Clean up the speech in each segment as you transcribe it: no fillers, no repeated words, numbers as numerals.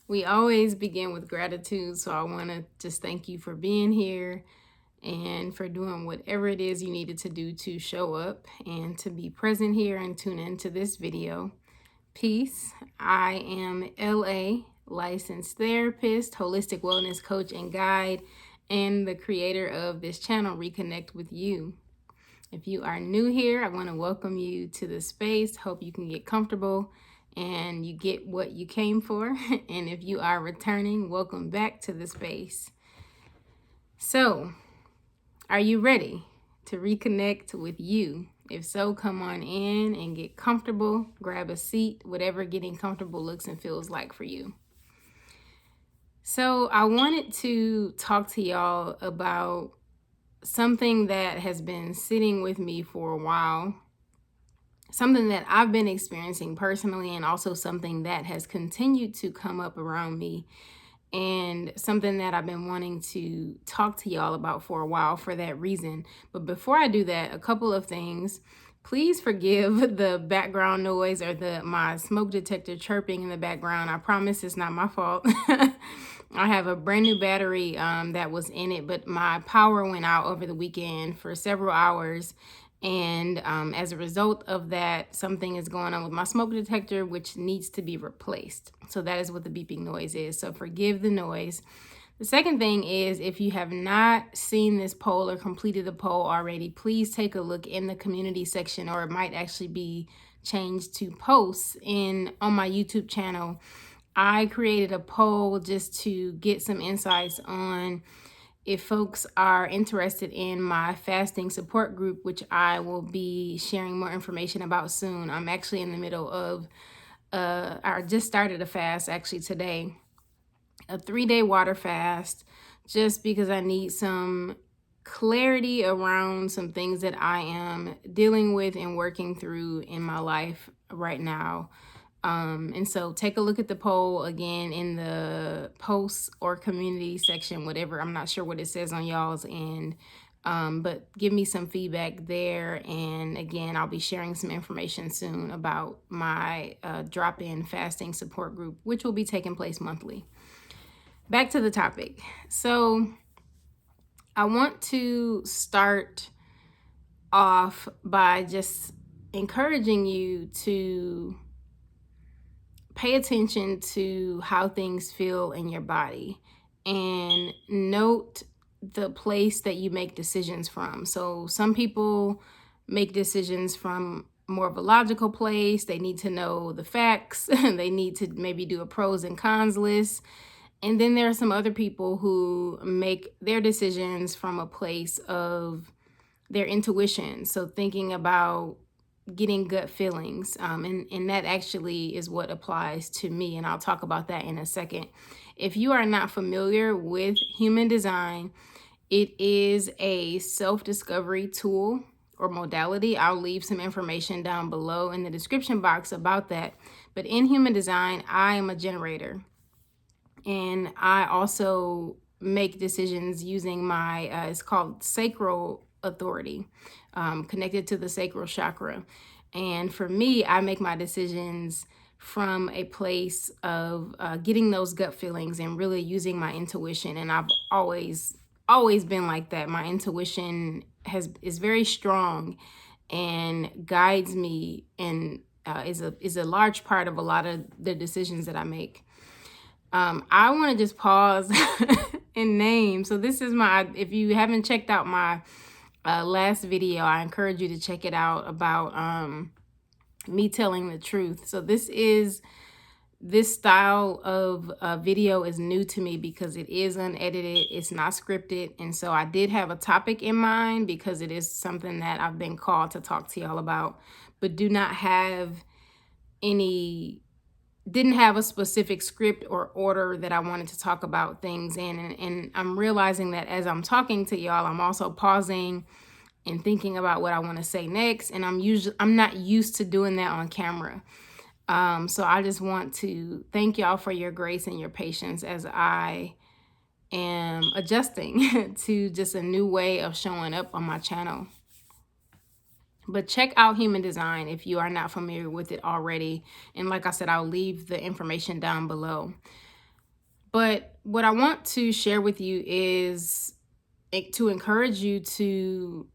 We always begin with gratitude, so I want to just thank you for being here and for doing whatever it is you needed to do to show up and to be present here and tune into this video. Peace. I am LA, licensed therapist, holistic wellness coach, and guide, and the creator of this channel, Reconnect with You. If you are new here, I want to welcome you to the space. Hope you can get comfortable and you get what you came for. And if you are returning, welcome back to the space. So, are you ready to reconnect with you? If so, come on in and get comfortable. Grab a seat, whatever getting comfortable looks and feels like for you. So, I wanted to talk to y'all about something that has been sitting with me for a while. Something that I've been experiencing personally, and also something that has continued to come up around me, and something that I've been wanting to talk to y'all about for a while for that reason. But before I do that, a couple of things. Please forgive the background noise or my smoke detector chirping in the background. I promise it's not my fault. I have a brand new battery that was in it, but my power went out over the weekend for several hours. And as a result of that, something is going on with my smoke detector, which needs to be replaced. So that is what the beeping noise is. So forgive the noise. The second thing is, if you have not seen this poll or completed the poll already, please take a look in the community section, or it might actually be changed to posts on my YouTube channel. I created a poll just to get some insights on if folks are interested in my fasting support group, which I will be sharing more information about soon. I'm actually in the middle of, I just started a fast actually today, a 3-day water fast, just because I need some clarity around some things that I am dealing with and working through in my life right now. And so take a look at the poll again in the posts or community section, whatever. I'm not sure what it says on y'all's end, but give me some feedback there. And again, I'll be sharing some information soon about my drop-in fasting support group, which will be taking place monthly. Back to the topic. So I want to start off by just encouraging you to pay attention to how things feel in your body and note the place that you make decisions from. So some people make decisions from more of a logical place. They need to know the facts. They need to maybe do a pros and cons list. And then there are some other people who make their decisions from a place of their intuition. So thinking about getting gut feelings. And that actually is what applies to me. And I'll talk about that in a second. If you are not familiar with human design, it is a self-discovery tool or modality. I'll leave some information down below in the description box about that. But in human design, I am a generator. And I also make decisions using my, it's called sacral authority, connected to the sacral chakra. And for me, I make my decisions from a place of getting those gut feelings and really using my intuition. And I've always been like that. My intuition is very strong and guides me, and is a large part of a lot of the decisions that I make. I want to just pause and name. So this is if you haven't checked out my last video, I encourage you to check it out about me telling the truth. So this style of video is new to me because it is unedited. It's not scripted. And so I did have a topic in mind because it is something that I've been called to talk to y'all about, but didn't have a specific script or order that I wanted to talk about things in. And I'm realizing that as I'm talking to y'all, I'm also pausing and thinking about what I want to say next. And I'm not used to doing that on camera. So I just want to thank y'all for your grace and your patience as I am adjusting to just a new way of showing up on my channel. But check out human design if you are not familiar with it already. And like I said, I'll leave the information down below. But what I want to share with you is to encourage you to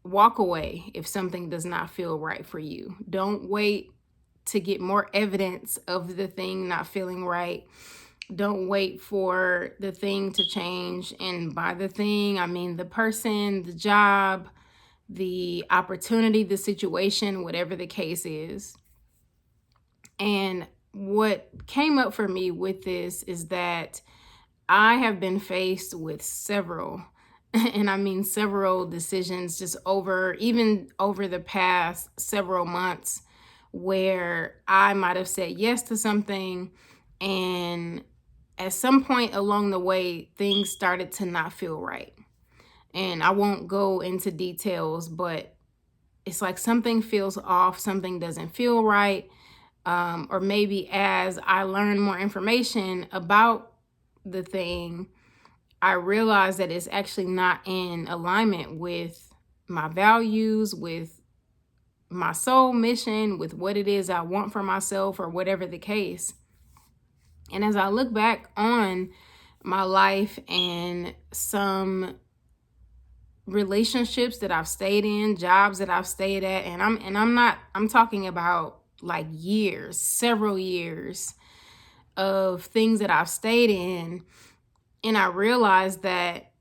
walk away if something does not feel right for you. Don't wait to get more evidence of the thing not feeling right. Don't wait for the thing to change. And by the thing, I mean the person, the job, the opportunity, the situation, whatever the case is. And what came up for me with this is that I have been faced with several, and I mean several decisions just even over the past several months where I might have said yes to something, and at some point along the way, things started to not feel right. And I won't go into details, but it's like something feels off, something doesn't feel right. Or maybe as I learn more information about the thing, I realize that it's actually not in alignment with my values, with my soul mission, with what it is I want for myself, or whatever the case. And as I look back on my life and some relationships that I've stayed in, jobs that I've stayed at, and I'm talking about like years, several years of things that I've stayed in. And I realized that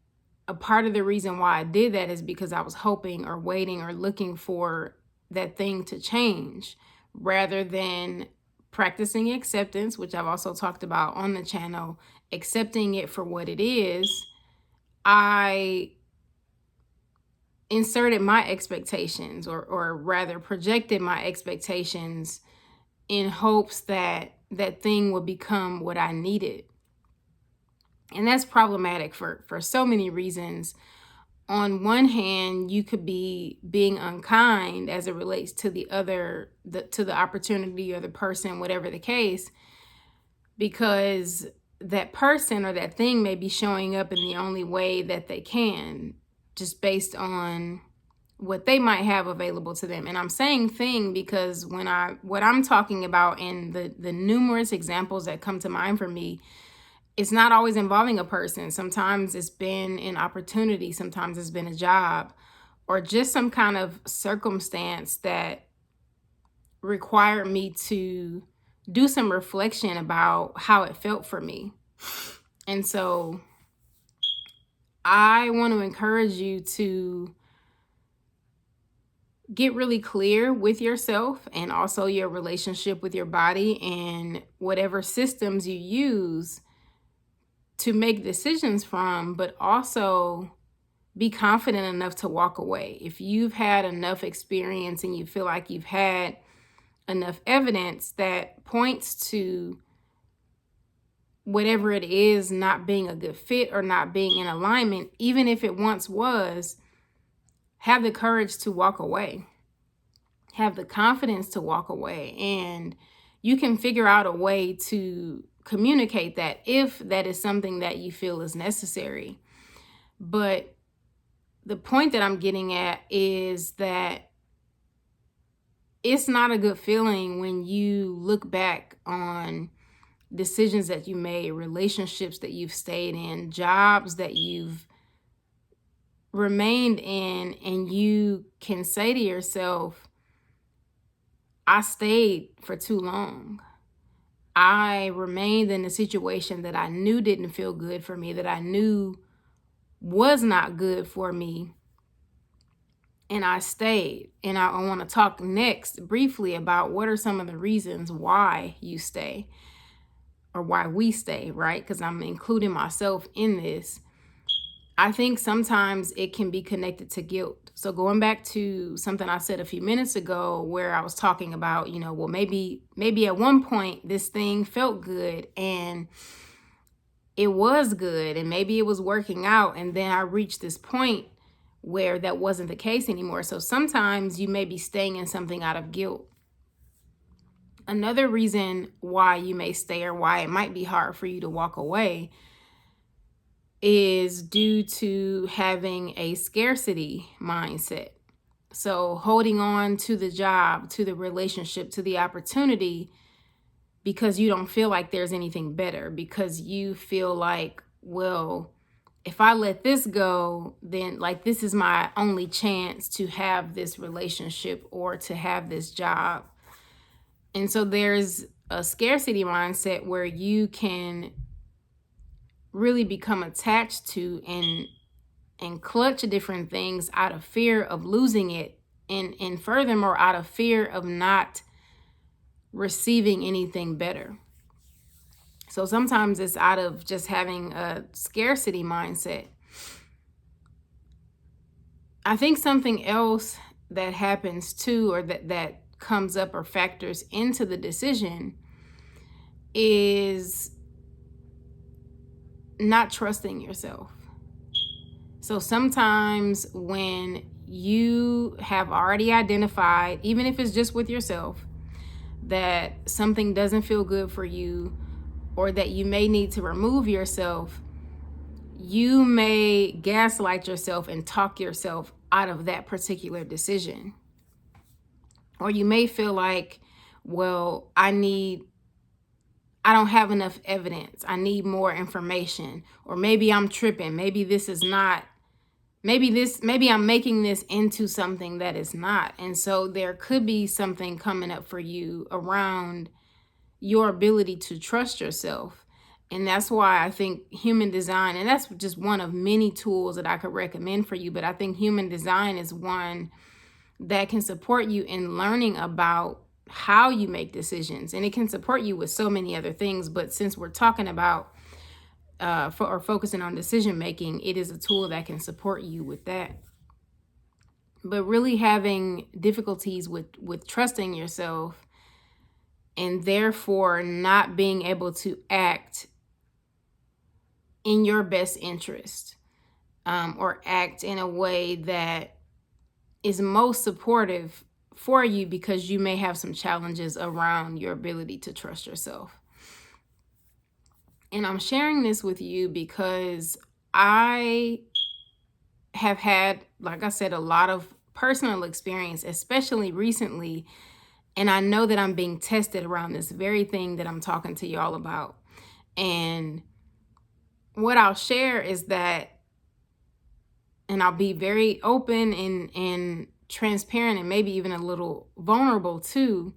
a part of the reason why I did that is because I was hoping or waiting or looking for that thing to change rather than practicing acceptance, which I've also talked about on the channel, accepting it for what it is. I inserted my expectations or rather projected my expectations in hopes that that thing would become what I needed. And that's problematic for so many reasons. On one hand, you could be being unkind as it relates to to the opportunity or the person, whatever the case, because that person or that thing may be showing up in the only way that they can, just based on what they might have available to them. And I'm saying thing because what I'm talking about in the numerous examples that come to mind for me, it's not always involving a person. Sometimes it's been an opportunity, sometimes it's been a job, or just some kind of circumstance that required me to do some reflection about how it felt for me. And so I want to encourage you to get really clear with yourself and also your relationship with your body and whatever systems you use to make decisions from, but also be confident enough to walk away. If you've had enough experience and you feel like you've had enough evidence that points to whatever it is not being a good fit or not being in alignment, even if it once was, have the courage to walk away. Have the confidence to walk away. And you can figure out a way to communicate that if that is something that you feel is necessary. But the point that I'm getting at is that it's not a good feeling when you look back on decisions that you made, relationships that you've stayed in, jobs that you've remained in, and you can say to yourself, I stayed for too long. I remained in a situation that I knew didn't feel good for me, that I knew was not good for me. And I stayed. And I want to talk next briefly about what are some of the reasons why you stay or why we stay, right? Because I'm including myself in this. I think sometimes it can be connected to guilt. So going back to something I said a few minutes ago where I was talking about, well, maybe at one point this thing felt good and it was good and maybe it was working out. And then I reached this point where that wasn't the case anymore. So sometimes you may be staying in something out of guilt. Another reason why you may stay or why it might be hard for you to walk away is due to having a scarcity mindset. So holding on to the job, to the relationship, to the opportunity because you don't feel like there's anything better, because you feel like, well, if I let this go, then like this is my only chance to have this relationship or to have this job. And so there's a scarcity mindset where you can really become attached to and clutch different things out of fear of losing it, and furthermore out of fear of not receiving anything better. So sometimes it's out of just having a scarcity mindset. I think something else that happens too, or that comes up or factors into the decision, is not trusting yourself. So sometimes when you have already identified, even if it's just with yourself, that something doesn't feel good for you, or that you may need to remove yourself, you may gaslight yourself and talk yourself out of that particular decision. Or you may feel like, well, I don't have enough evidence. I need more information. Or maybe I'm tripping. Maybe I'm making this into something that is not. And so there could be something coming up for you around your ability to trust yourself. And that's why I think human design, and that's just one of many tools that I could recommend for you, but I think human design is one that can support you in learning about how you make decisions. And it can support you with so many other things. But since we're talking about or focusing on decision making, it is a tool that can support you with that. But really having difficulties with trusting yourself, and therefore not being able to act in your best interest, or act in a way that is most supportive for you, because you may have some challenges around your ability to trust yourself. And I'm sharing this with you because I have had, like I said, a lot of personal experience, especially recently. And I know that I'm being tested around this very thing that I'm talking to y'all about. And what I'll share is that, and I'll be very open and transparent, and maybe even a little vulnerable too,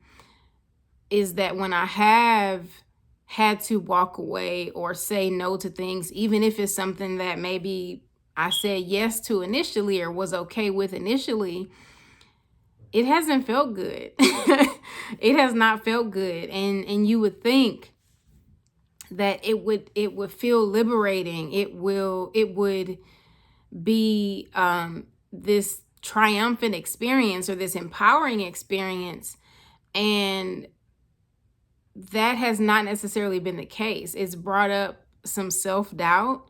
is that when I have had to walk away or say no to things, even if it's something that maybe I said yes to initially or was okay with initially, it hasn't felt good. It has not felt good. And you would think that it would feel liberating. It would be this triumphant experience, or this empowering experience. And that has not necessarily been the case. It's brought up some self-doubt.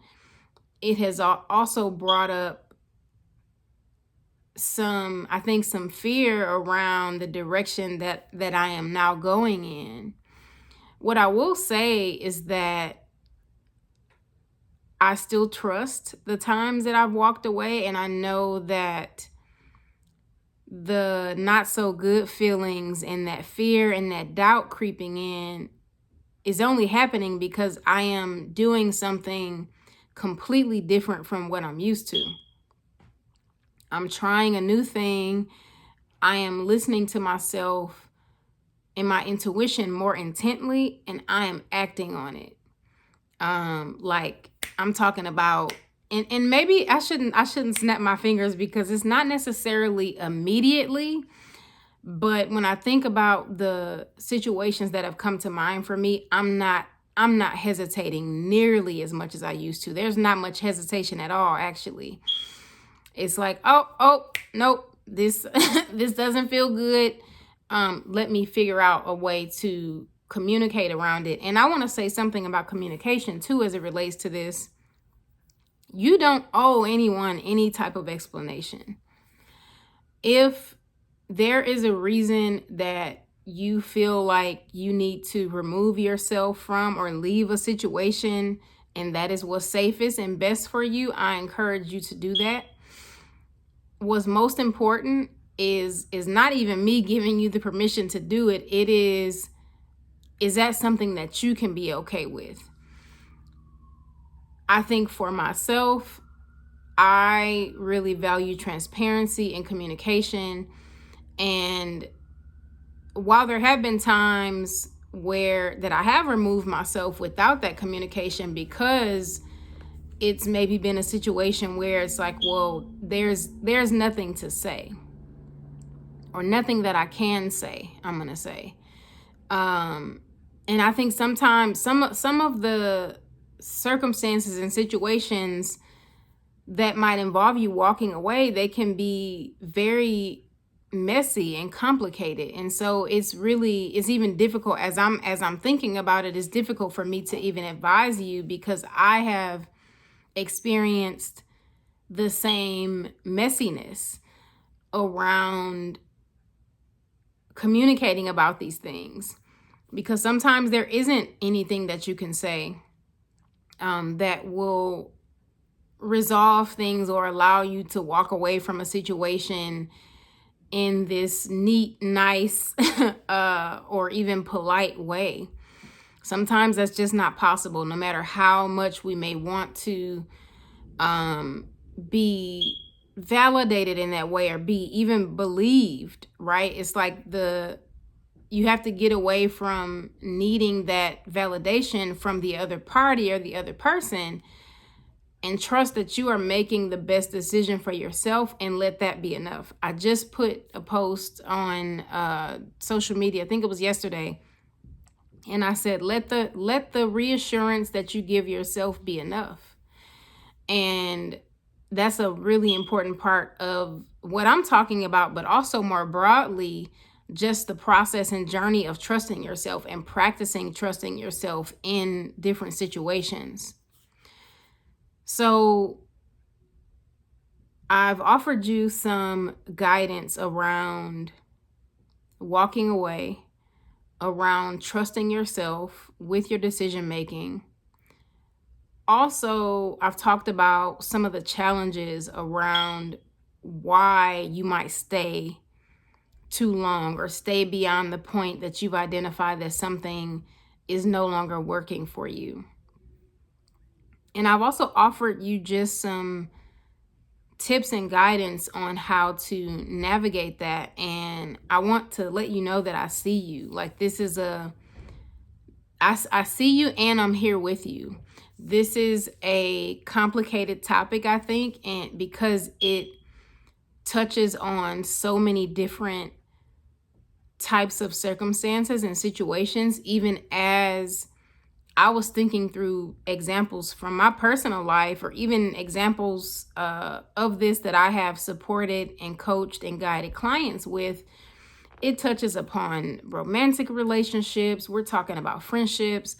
It has also brought up some fear around the direction that I am now going in. What I will say is that I still trust the times that I've walked away, and I know that the not so good feelings and that fear and that doubt creeping in is only happening because I am doing something completely different from what I'm used to. I'm trying a new thing. I am listening to myself and my intuition more intently, and I am acting on it. Like I'm talking about, and maybe I shouldn't snap my fingers, because it's not necessarily immediately, but when I think about the situations that have come to mind for me, I'm not hesitating nearly as much as I used to. There's not much hesitation at all, actually. It's like, oh, nope, this this doesn't feel good. Let me figure out a way to communicate around it. And I want to say something about communication too, as it relates to this. You don't owe anyone any type of explanation. If there is a reason that you feel like you need to remove yourself from or leave a situation, and that is what's safest and best for you, I encourage you to do that. What's most important is not even me giving you the permission to do it. It is is that something that you can be okay with? I think for myself, I really value transparency and communication. And while there have been times that I have removed myself without that communication, because it's maybe been a situation where it's like, well, there's nothing to say, or nothing that I can say, I'm going to say. And I think sometimes some of the circumstances and situations that might involve you walking away, they can be very messy and complicated. And so it's even difficult as I'm thinking about it, it's difficult for me to even advise you, because I have experienced the same messiness around communicating about these things, because sometimes there isn't anything that you can say that will resolve things or allow you to walk away from a situation in this neat, nice, or even polite way. Sometimes that's just not possible, no matter how much we may want to be validated in that way, or be even believed, right? It's like you have to get away from needing that validation from the other party or the other person, and trust that you are making the best decision for yourself, and let that be enough. I just put a post on social media, I think it was yesterday, and I said, let the reassurance that you give yourself be enough. And that's a really important part of what I'm talking about, but also more broadly, just the process and journey of trusting yourself and practicing trusting yourself in different situations. So I've offered you some guidance around walking away, around trusting yourself with your decision making. Also, I've talked about some of the challenges around why you might stay too long, or stay beyond the point that you've identified that something is no longer working for you. And I've also offered you just some tips and guidance on how to navigate that. And I want to let you know that I see you. Like, this is I see you, and I'm here with you. This is a complicated topic, I think, and because it touches on so many different types of circumstances and situations, even as I was thinking through examples from my personal life, or even examples of this that I have supported and coached and guided clients with. It touches upon romantic relationships. We're talking about friendships.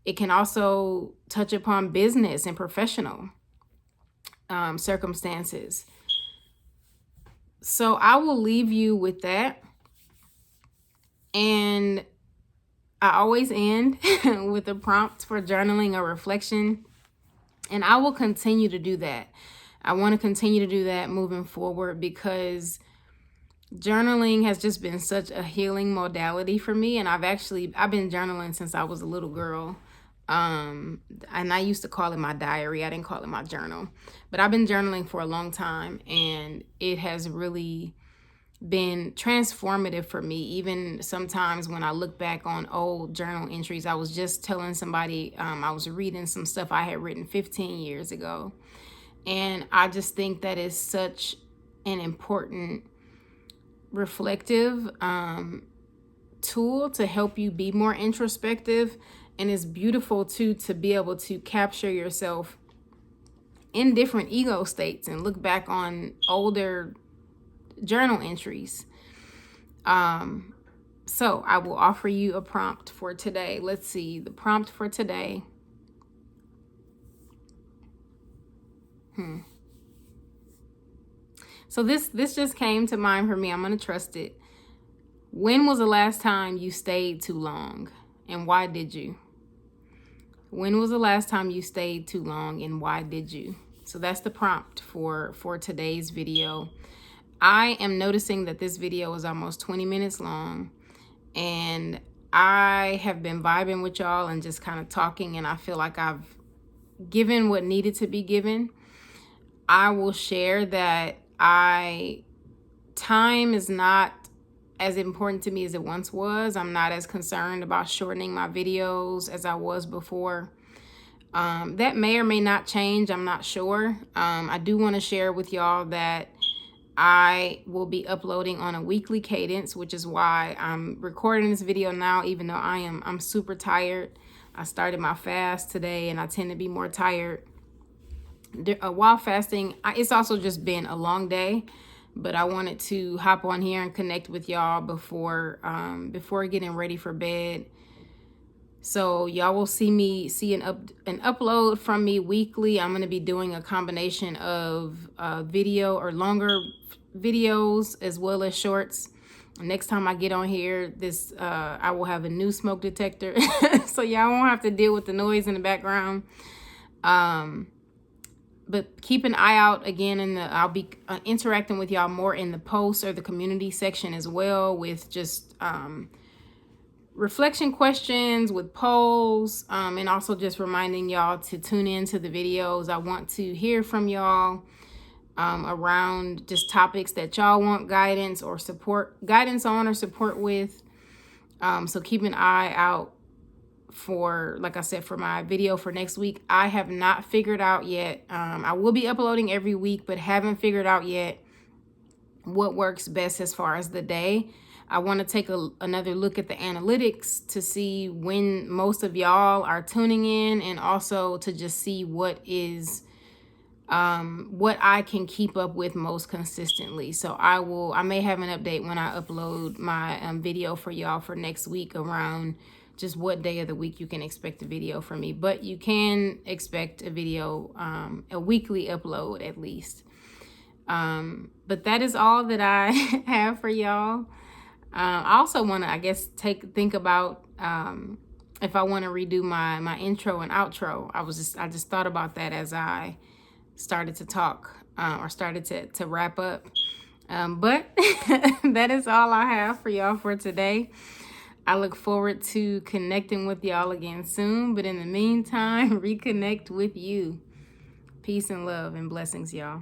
It can also touch upon business and professional circumstances. So I will leave you with that. And I always end with a prompt for journaling or reflection. And I will continue to do that. I want to continue to do that moving forward, because journaling has just been such a healing modality for me. And I've been journaling since I was a little girl. And I used to call it my diary. I didn't call it my journal. But I've been journaling for a long time, and it has really been transformative for me. Even sometimes when I look back on old journal entries, I was just telling somebody, I was reading some stuff I had written 15 years ago. And I just think that is such an important reflective tool to help you be more introspective. And it's beautiful too to be able to capture yourself in different ego states and look back on older journal entries. So I will offer you a prompt for today. Let's see, the prompt for today. So this just came to mind for me. I'm going to trust it. When was the last time you stayed too long, and why did you? When was the last time you stayed too long, and why did you? So that's the prompt for today's video. I am noticing that this video is almost 20 minutes long, and I have been vibing with y'all and just kind of talking, and I feel like I've given what needed to be given. I will share that time is not as important to me as it once was. I'm not as concerned about shortening my videos as I was before. That may or may not change. I'm not sure. I do want to share with y'all that I will be uploading on a weekly cadence, which is why I'm recording this video now, even though I'm super tired. I started my fast today, and I tend to be more tired while fasting. It's also just been a long day, but I wanted to hop on here and connect with y'all before getting ready for bed. So y'all will see an upload from me weekly. I'm going to be doing a combination of video or longer videos as well as shorts. Next time I get on here, I will have a new smoke detector, so y'all won't have to deal with the noise in the background. But keep an eye out again I'll be interacting with y'all more in the posts or the community section as well, with just reflection questions, with polls, and also just reminding y'all to tune in to the videos. I want to hear from y'all around just topics that y'all want guidance on or support with. So keep an eye out for, like I said, for my video for next week. I have not figured out yet. I will be uploading every week, but haven't figured out yet what works best as far as the day. I want to take another look at the analytics to see when most of y'all are tuning in, and also to just see what I can keep up with most consistently. So I may have an update when I upload my video for y'all for next week around just what day of the week you can expect a video from me. But you can expect a video, a weekly upload at least. But that is all that I have for y'all. I also want to, I guess, think about if I want to redo my intro and outro. I just thought about that as I started to talk or started to wrap up. But that is all I have for y'all for today. I look forward to connecting with y'all again soon. But in the meantime, reconnect with you. Peace and love and blessings, y'all.